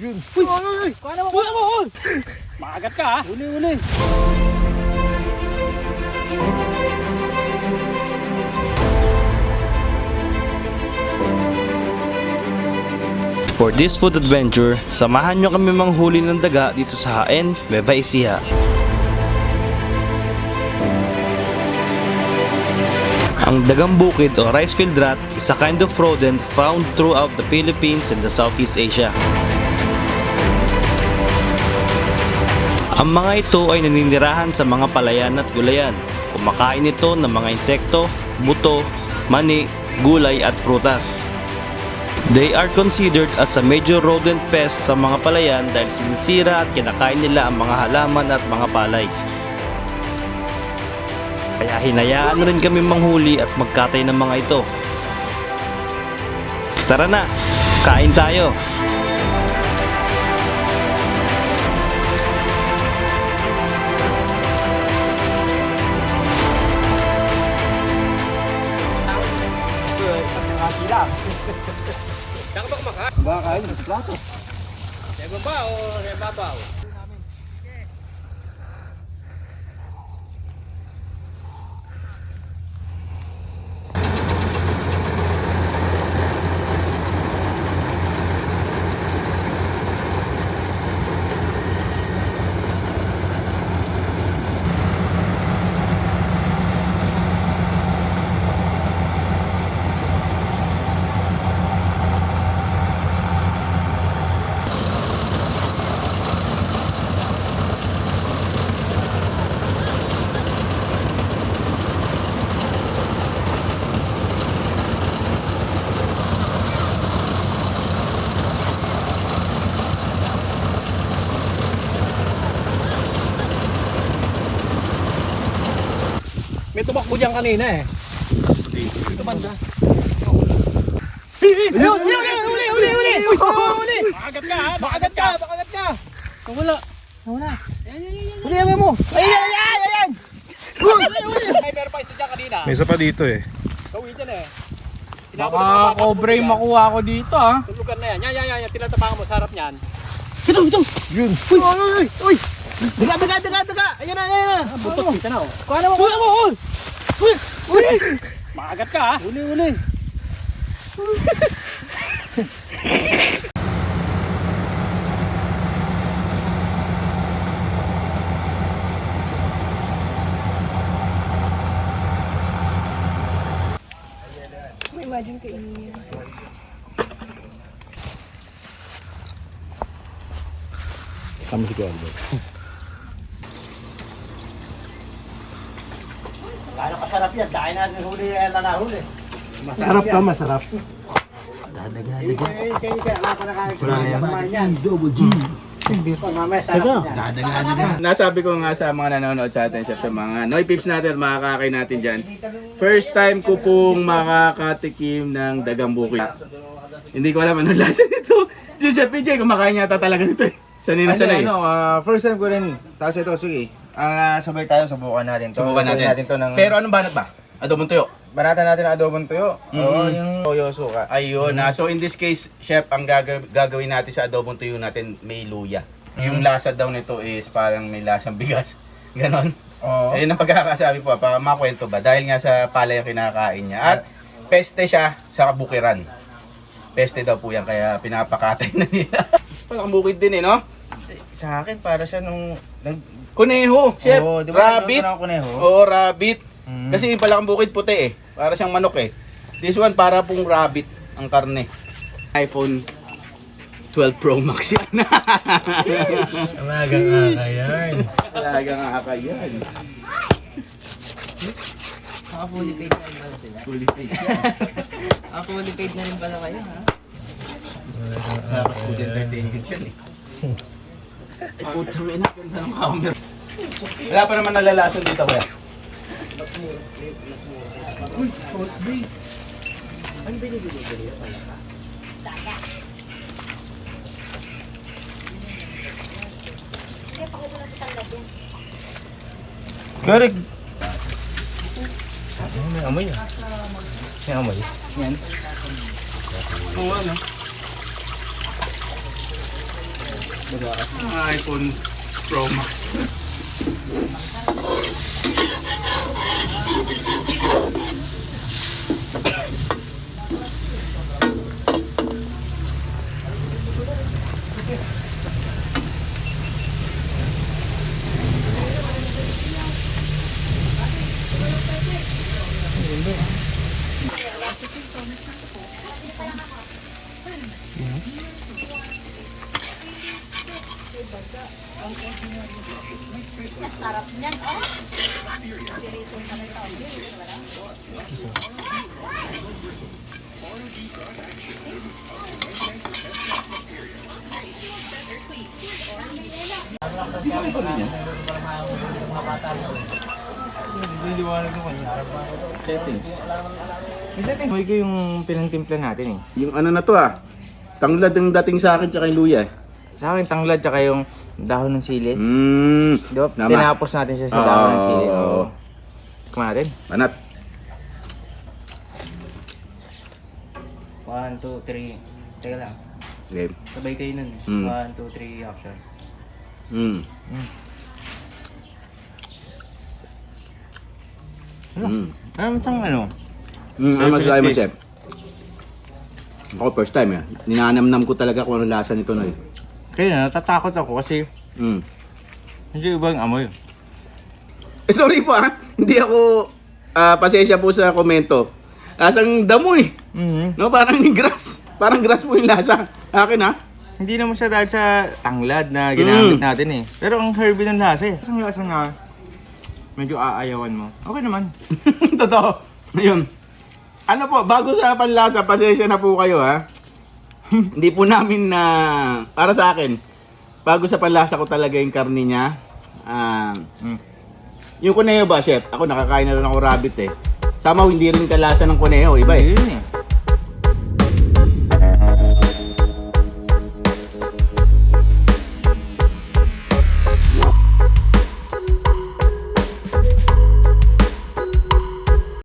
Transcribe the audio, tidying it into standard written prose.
Yun. Uy! Uy! Kuha naman! Kuha mo! Makagat ka ha. Uli! For this food adventure, samahan nyo kami manghuli ng daga dito sa Haen, Nueva Ecija. Ang dagang bukid o rice field rat is a kind of rodent found throughout the Philippines and the Southeast Asia. Ang mga ito ay naninirahan sa mga palayan at gulayan. Kumakain ito ng mga insekto, buto, mani, gulay at prutas. They are considered as a major rodent pest sa mga palayan dahil sinisira at kinakain nila ang mga halaman at mga palay. Kaya hinayaan rin kami manghuli at magkatay ng mga ito. Tara na, kain tayo! Saan ka ba kumakain? Kumakain sa plato. Sa baba o sa babaw? May tumakbo dyan kanina eh. Dito banda. Ayun! Uli! Makagat ka ha? Makagat ka! Nawala. Uli mo! Ayan! Ay, meron pa isa dyan kanina. May isa pa dito eh. Gawin dyan eh. Baka cobre yung makuha ko dito ah. Tulugan na yan. Yan. Tinatapakan mo sa harap niyan. Ito! Yun. Uy! Daga! Ayan na! Butot kita na oh. Kuha mo! Uy! Makagat ka ha? Uli! Imagine kayo niya. Tama si Kuya. Kano kasarap yan? Dahil natin huli yan na nahuli. Masarap ka, masarap. Nasabi ko nga sa mga nanonood sa atin, sa mga Noy Pips natin, mga kakay natin dyan. First time ko pong makakatikim ng dagang bukid. Hindi ko alam anong lasa nito. Chef PJ, kumakain yata talaga nito eh. Sanay na sanay. First time ko rin. Tapos ito, sige. Sabay tayo, subukan natin to. Subukan natin. To ng... Pero anong banat ba? Adobong tuyo. Banatan natin ang adobong tuyo. Oo, yung toyo suka. Ayun. So in this case, chef, ang gagawin natin sa adobong tuyo natin, may luya. Yung lasa daw nito is parang may lasang bigas. Ganon. Oo. Ayun ang pagkakasabi po, para makwento ba? Dahil nga sa palay ang kinakain niya. At peste siya sa kabukiran. Peste daw po yan, kaya pinapakatay na nila. Palang bukid din eh, no? Sa akin, para siya nung... Kuneho, chef. Oo, di ba? Rabbit. Nagluto na ako kuneho. Oo, rabbit. Kasi yung palakang bukid puti eh. Para siyang manok eh. This one, para pong rabbit ang karne. iPhone 12 Pro Max yan. Talagang yan. Talagang akakayan. Fully paid na rin pala sila. Fully paid yan. Fully paid na rin pala kayo, ha? Sa food entertainment yan eh. Ay, putang ina, ganda ng camera. Wala pa naman nalalason dito kuya. Garig! May amoy ah. May amoy. Yan. Oo ano. iPhone Pro Max. Settings. May ko yung pinangtimpla natin eh. Yung ano na to tanglad ang dating sa akin tsaka yung luya. Sa akin, tanglad tsaka yung dahon ng sili. Di ba? Tama. Tinapos natin siya sa dahon ng sili. Oo. Kumain natin. Banat. 1, 2, 3. Teka lang. Game. Sabay kayo nun. Mm. 1, 2, 3, action. Ano siyang ano? Ano masasabi mo, Chef? Ako first time Ninanamnam ko talaga kung ano lasa nito na Kaya natatakot ako kasi hindi iba yung amoy. Sorry po hindi ako, pasensya po sa komento. Lasang damo No, parang grass. Parang grass po yung lasa. Akin Hindi naman siya dahil sa tanglad na ginamit natin eh. Pero ang herby ng lasa eh. Ang lasa na medyo aayawan mo. Okay naman. Totoo. Ayun. Ano po, bago sa panlasa, pasensya na po kayo Hindi po namin para sa akin, bago sa panlasa ko talaga yung karne niya. Yung kuneho ba, Chef? Ako nakakain na rin ako rabbit Somehow hindi rin kalasa ng kuneho, iba Yun eh.